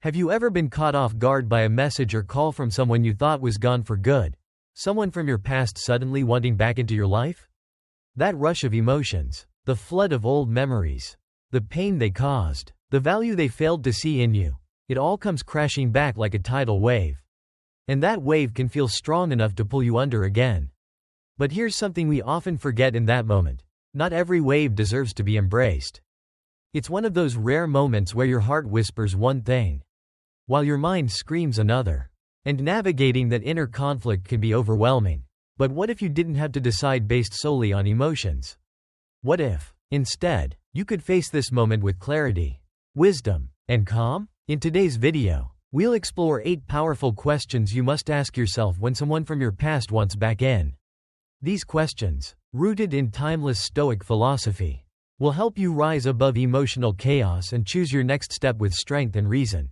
Have you ever been caught off guard by a message or call from someone you thought was gone for good? Someone from your past suddenly wanting back into your life? That rush of emotions, the flood of old memories, the pain they caused, the value they failed to see in you, it all comes crashing back like a tidal wave. And that wave can feel strong enough to pull you under again. But here's something we often forget in that moment. Not every wave deserves to be embraced. It's one of those rare moments where your heart whispers one thing, while your mind screams another. And navigating that inner conflict can be overwhelming. But what if you didn't have to decide based solely on emotions? What if, instead, you could face this moment with clarity, wisdom, and calm? In today's video, we'll explore 8 powerful questions you must ask yourself when someone from your past wants back in. These questions, rooted in timeless Stoic philosophy, will help you rise above emotional chaos and choose your next step with strength and reason.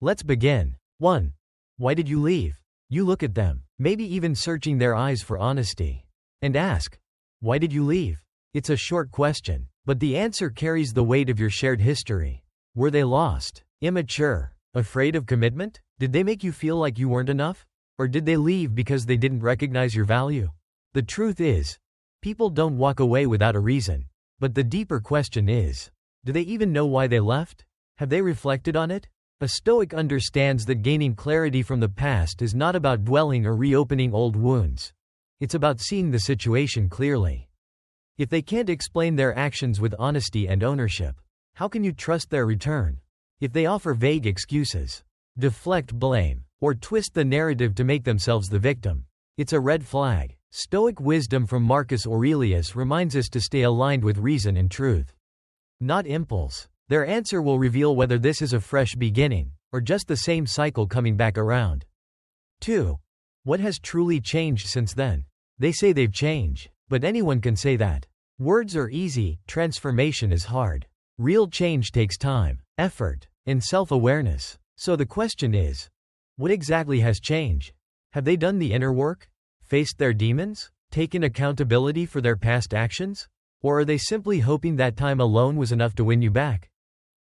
Let's begin. 1. Why did you leave? You look at them, maybe even searching their eyes for honesty, and ask, why did you leave? It's a short question, but the answer carries the weight of your shared history. Were they lost, immature, afraid of commitment? Did they make you feel like you weren't enough? Or did they leave because they didn't recognize your value? The truth is, people don't walk away without a reason. But the deeper question is, do they even know why they left? Have they reflected on it? A Stoic understands that gaining clarity from the past is not about dwelling or reopening old wounds. It's about seeing the situation clearly. If they can't explain their actions with honesty and ownership, how can you trust their return? If they offer vague excuses, deflect blame, or twist the narrative to make themselves the victim, it's a red flag. Stoic wisdom from Marcus Aurelius reminds us to stay aligned with reason and truth, not impulse. Their answer will reveal whether this is a fresh beginning, or just the same cycle coming back around. 2. What has truly changed since then? They say they've changed, but anyone can say that. Words are easy, transformation is hard. Real change takes time, effort, and self-awareness. So the question is, what exactly has changed? Have they done the inner work? Faced their demons? Taken accountability for their past actions? Or are they simply hoping that time alone was enough to win you back?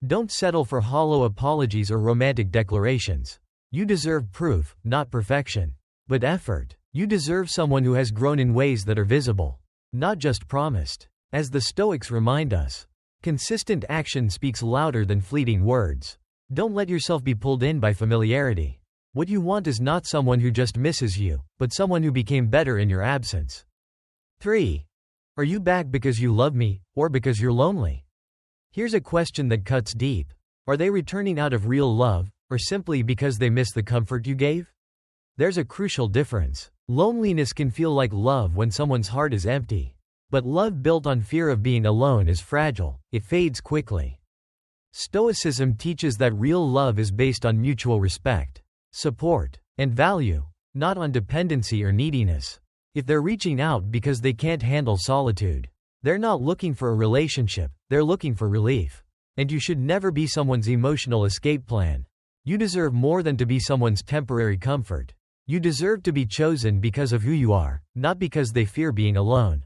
Don't settle for hollow apologies or romantic declarations. You deserve proof, not perfection, but effort. You deserve someone who has grown in ways that are visible, not just promised. As the Stoics remind us, consistent action speaks louder than fleeting words. Don't let yourself be pulled in by familiarity. What you want is not someone who just misses you, but someone who became better in your absence. 3. Are you back because you love me, or because you're lonely? Here's a question that cuts deep. Are they returning out of real love, or simply because they miss the comfort you gave? There's a crucial difference. Loneliness can feel like love when someone's heart is empty. But love built on fear of being alone is fragile, it fades quickly. Stoicism teaches that real love is based on mutual respect, support, and value, not on dependency or neediness. If they're reaching out because they can't handle solitude, they're not looking for a relationship, they're looking for relief. And you should never be someone's emotional escape plan. You deserve more than to be someone's temporary comfort. You deserve to be chosen because of who you are, not because they fear being alone.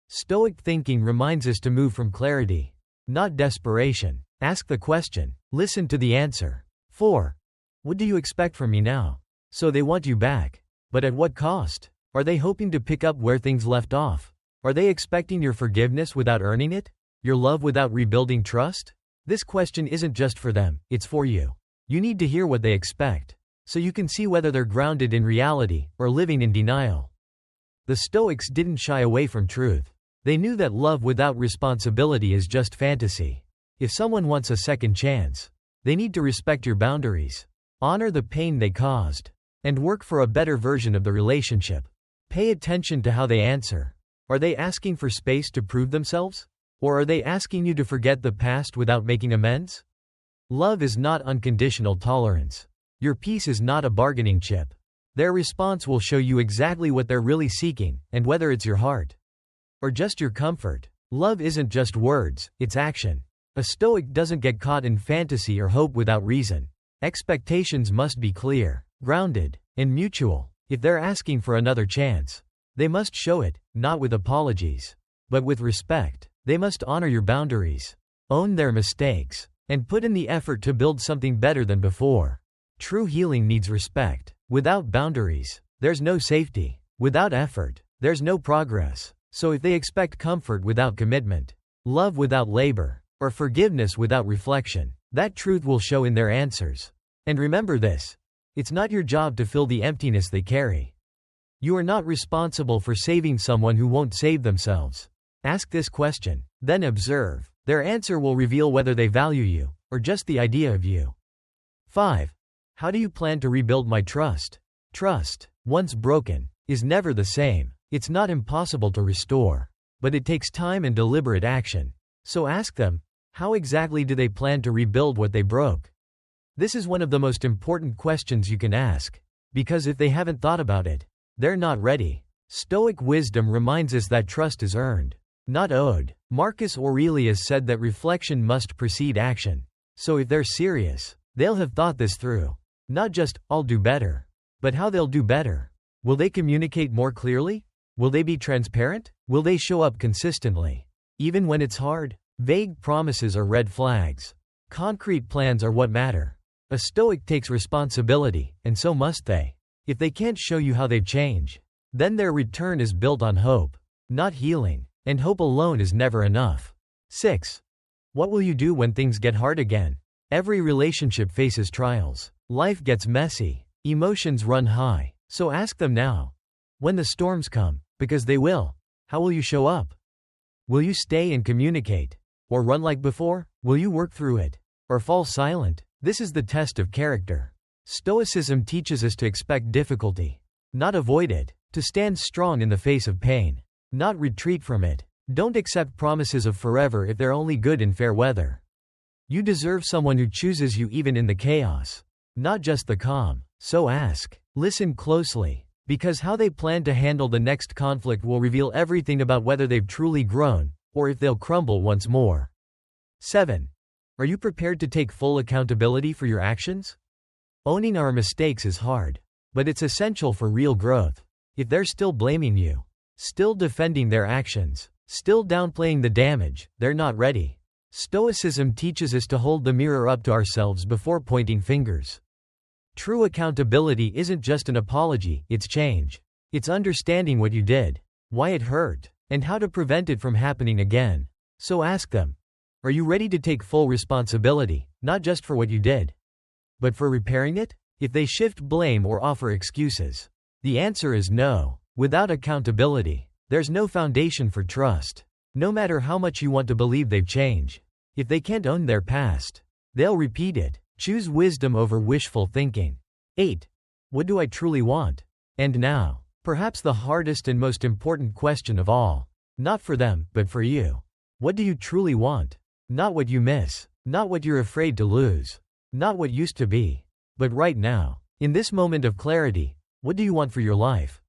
Stoic thinking reminds us to move from clarity, not desperation. Ask the question, listen to the answer. 4. What do you expect from me now? So they want you back. But at what cost? Are they hoping to pick up where things left off? Are they expecting your forgiveness without earning it? Your love without rebuilding trust? This question isn't just for them, it's for you. You need to hear what they expect, so you can see whether they're grounded in reality, or living in denial. The Stoics didn't shy away from truth. They knew that love without responsibility is just fantasy. If someone wants a second chance, they need to respect your boundaries, honor the pain they caused, and work for a better version of the relationship. Pay attention to how they answer. Are they asking for space to prove themselves? Or are they asking you to forget the past without making amends? Love is not unconditional tolerance. Your peace is not a bargaining chip. Their response will show you exactly what they're really seeking, and whether it's your heart or just your comfort. Love isn't just words, it's action. A Stoic doesn't get caught in fantasy or hope without reason. Expectations must be clear, grounded, and mutual. If they're asking for another chance, they must show it, not with apologies, but with respect. They must honor your boundaries, own their mistakes, and put in the effort to build something better than before. True healing needs respect. Without boundaries, there's no safety. Without effort, there's no progress. So if they expect comfort without commitment, love without labor, or forgiveness without reflection, that truth will show in their answers. And remember this: it's not your job to fill the emptiness they carry. You are not responsible for saving someone who won't save themselves. Ask this question, then observe. Their answer will reveal whether they value you, or just the idea of you. 5. How do you plan to rebuild my trust? Trust, once broken, is never the same. It's not impossible to restore, but it takes time and deliberate action. So ask them, how exactly do they plan to rebuild what they broke? This is one of the most important questions you can ask, because if they haven't thought about it, they're not ready. Stoic wisdom reminds us that trust is earned, not owed. Marcus Aurelius said that reflection must precede action. So if they're serious, they'll have thought this through. Not just, I'll do better, but how they'll do better. Will they communicate more clearly? Will they be transparent? Will they show up consistently, even when it's hard? Vague promises are red flags. Concrete plans are what matter. A Stoic takes responsibility, and so must they. If they can't show you how they change, then their return is built on hope, not healing, and hope alone is never enough. 6. What will you do when things get hard again? Every relationship faces trials. Life gets messy. Emotions run high. So ask them now. When the storms come, because they will, how will you show up? Will you stay and communicate? Or run like before? Will you work through it? Or fall silent? This is the test of character. Stoicism teaches us to expect difficulty, not avoid it, to stand strong in the face of pain, not retreat from it. Don't accept promises of forever if they're only good in fair weather. You deserve someone who chooses you even in the chaos, not just the calm. So ask, listen closely, because how they plan to handle the next conflict will reveal everything about whether they've truly grown, or if they'll crumble once more. 7. Are you prepared to take full accountability for your actions? Owning our mistakes is hard, but it's essential for real growth. If they're still blaming you, still defending their actions, still downplaying the damage, they're not ready. Stoicism teaches us to hold the mirror up to ourselves before pointing fingers. True accountability isn't just an apology, it's change. It's understanding what you did, why it hurt, and how to prevent it from happening again. So ask them, are you ready to take full responsibility, not just for what you did, but for repairing it? If they shift blame or offer excuses, the answer is no. Without accountability, there's no foundation for trust. No matter how much you want to believe they've changed, if they can't own their past, they'll repeat it. Choose wisdom over wishful thinking. 8. What do I truly want? And now, perhaps the hardest and most important question of all. Not for them, but for you. What do you truly want? Not what you miss, not what you're afraid to lose, not what used to be, but right now. In this moment of clarity, what do you want for your life?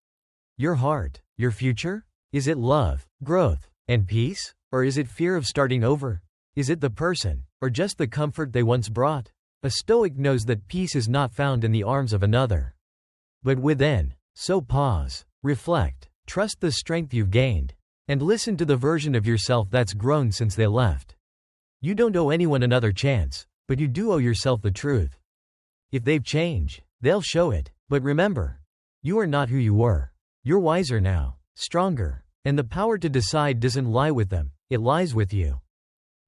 Your heart, your future? Is it love, growth, and peace? Or is it fear of starting over? Is it the person, or just the comfort they once brought? A Stoic knows that peace is not found in the arms of another, but within. So pause, reflect, trust the strength you've gained, and listen to the version of yourself that's grown since they left. You don't owe anyone another chance, but you do owe yourself the truth. If they've changed, they'll show it. But remember, you are not who you were. You're wiser now, stronger, and the power to decide doesn't lie with them, it lies with you.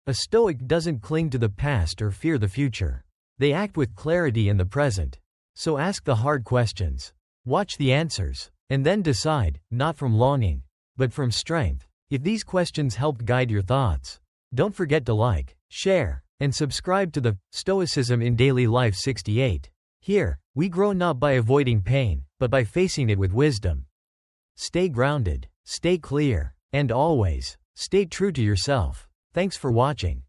A Stoic doesn't cling to the past or fear the future. They act with clarity in the present. So ask the hard questions, watch the answers, and then decide, not from longing, but from strength. If these questions helped guide your thoughts, don't forget to like, share, and subscribe to the Stoicism in Daily Life 68. Here, we grow not by avoiding pain, but by facing it with wisdom. Stay grounded, stay clear, and always, stay true to yourself. Thanks for watching.